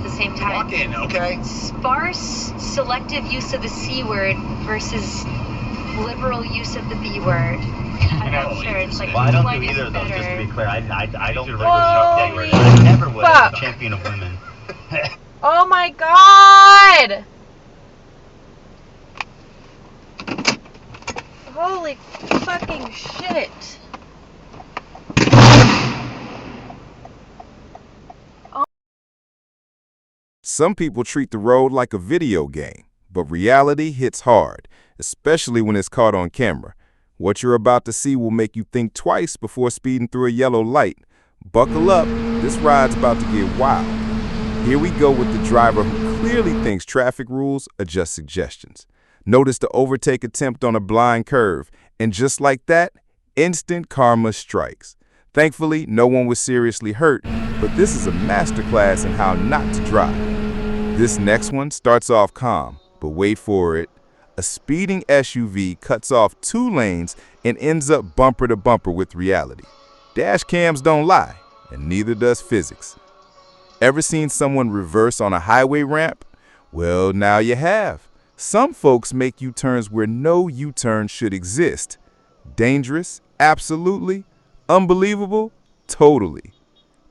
at the same time. Walking, okay? Sparse, selective use of the C word versus liberal use of the B word. I'm not sure. It's like, well, I don't do either of those, just to be clear. I don't do regular stuff. I never would have champion of women. Oh my god! Holy fucking shit. Some people treat the road like a video game, but reality hits hard, especially when it's caught on camera. What you're about to see will make you think twice before speeding through a yellow light. Buckle up, this ride's about to get wild. Here we go with the driver who clearly thinks traffic rules are just suggestions. Notice the overtake attempt on a blind curve, and just like that, instant karma strikes. Thankfully, no one was seriously hurt, but this is a masterclass in how not to drive. This next one starts off calm, but wait for it. A speeding SUV cuts off 2 lanes and ends up bumper to bumper with reality. Dash cams don't lie, and neither does physics. Ever seen someone reverse on a highway ramp? Well, now you have. Some folks make U-turns where no U-turn should exist. Dangerous? Absolutely. Unbelievable? Totally.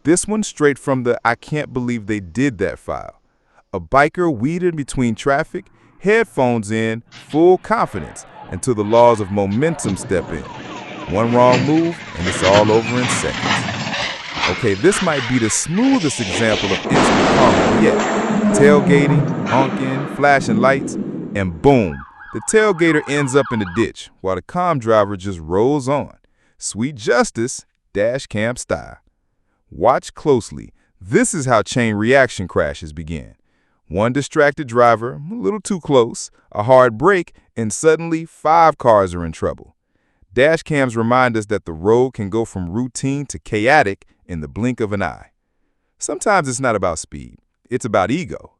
This one straight from the I can't believe they did that file. A biker weeded between traffic, headphones in, full confidence, until the laws of momentum step in. One wrong move, and it's all over in seconds. Okay, this might be the smoothest example of instant karma yet. Tailgating, honking, flashing lights, and boom, the tailgater ends up in the ditch while the calm driver just rolls on. Sweet justice, dash cam style. Watch closely. This is how chain reaction crashes begin. One distracted driver, a little too close, a hard brake, and suddenly 5 cars are in trouble. Dash cams remind us that the road can go from routine to chaotic in the blink of an eye. Sometimes it's not about speed, it's about ego.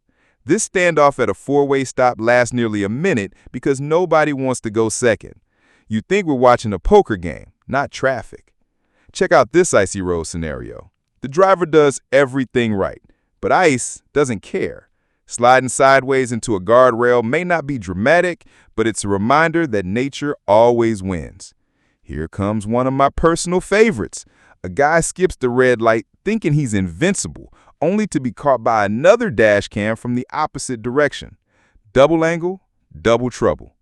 This standoff at a 4-way stop lasts nearly a minute because nobody wants to go second. You'd think we're watching a poker game, not traffic. Check out this icy road scenario. The driver does everything right, but ICE doesn't care. Sliding sideways into a guardrail may not be dramatic, but it's a reminder that nature always wins. Here comes one of my personal favorites. A guy skips the red light thinking he's invincible, only to be caught by another dash cam from the opposite direction. Double angle, double trouble.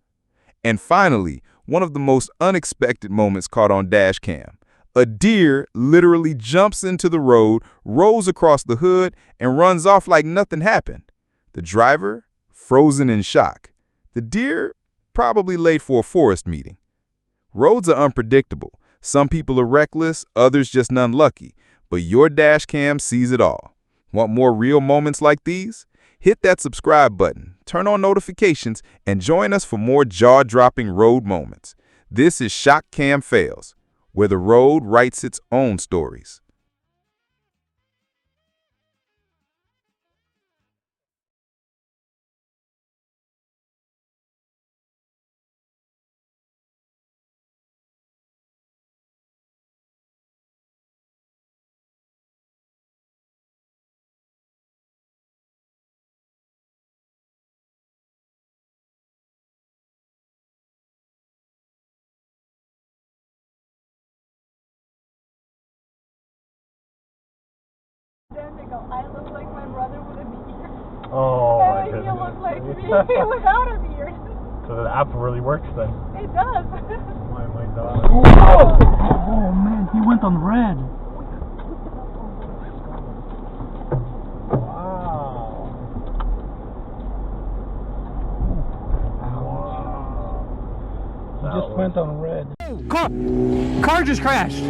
And finally, one of the most unexpected moments caught on dash cam. A deer literally jumps into the road, rolls across the hood, and runs off like nothing happened. The driver, frozen in shock. The deer, probably late for a forest meeting. Roads are unpredictable. Some people are reckless, others just unlucky. But your dash cam sees it all. Want more real moments like these? Hit that subscribe button, turn on notifications, and join us for more jaw-dropping road moments. This is Shock Cam Fails, where the road writes its own stories. Then they go, I look like my brother with a beard. Oh my And goodness. you look like me without a beard. So the app really works then. It does. My daughter. Oh man, he went on red. Wow. He just went on red. Car just crashed.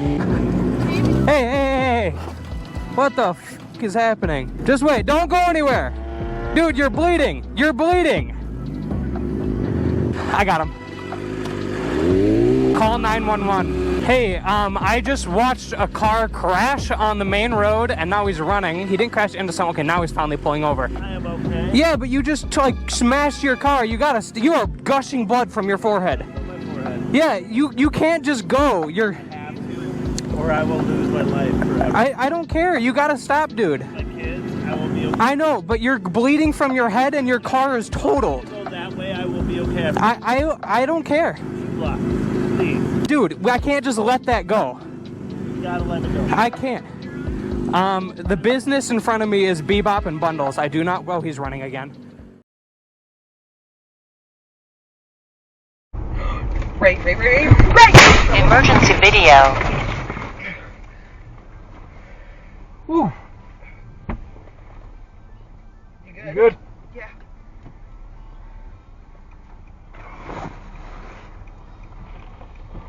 Hey. What the f is happening? Just wait, don't go anywhere. Dude, you're bleeding. You're bleeding. I got him. Call 911. Hey, I just watched a car crash on the main road and now he's running. He didn't crash into someone. Okay, now he's finally pulling over. I am okay. Yeah, but you just like smashed your car. You are gushing blood from your forehead. My forehead. Yeah, you can't just go. You're Or I will lose my life forever. I don't care. You gotta stop, dude. My kids, I will be you. I know, but you're bleeding from your head and your car is totaled. Go that way, I will be okay. I don't care. Look, please. Dude, I can't just let that go. You gotta let it go. I can't. The business in front of me is Bebop and Bundles. I do not... Oh, he's running again. Right. Emergency video. Whew. You good? Yeah.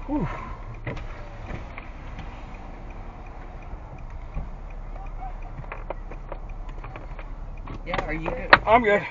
Whew. Yeah, are you good? I'm good.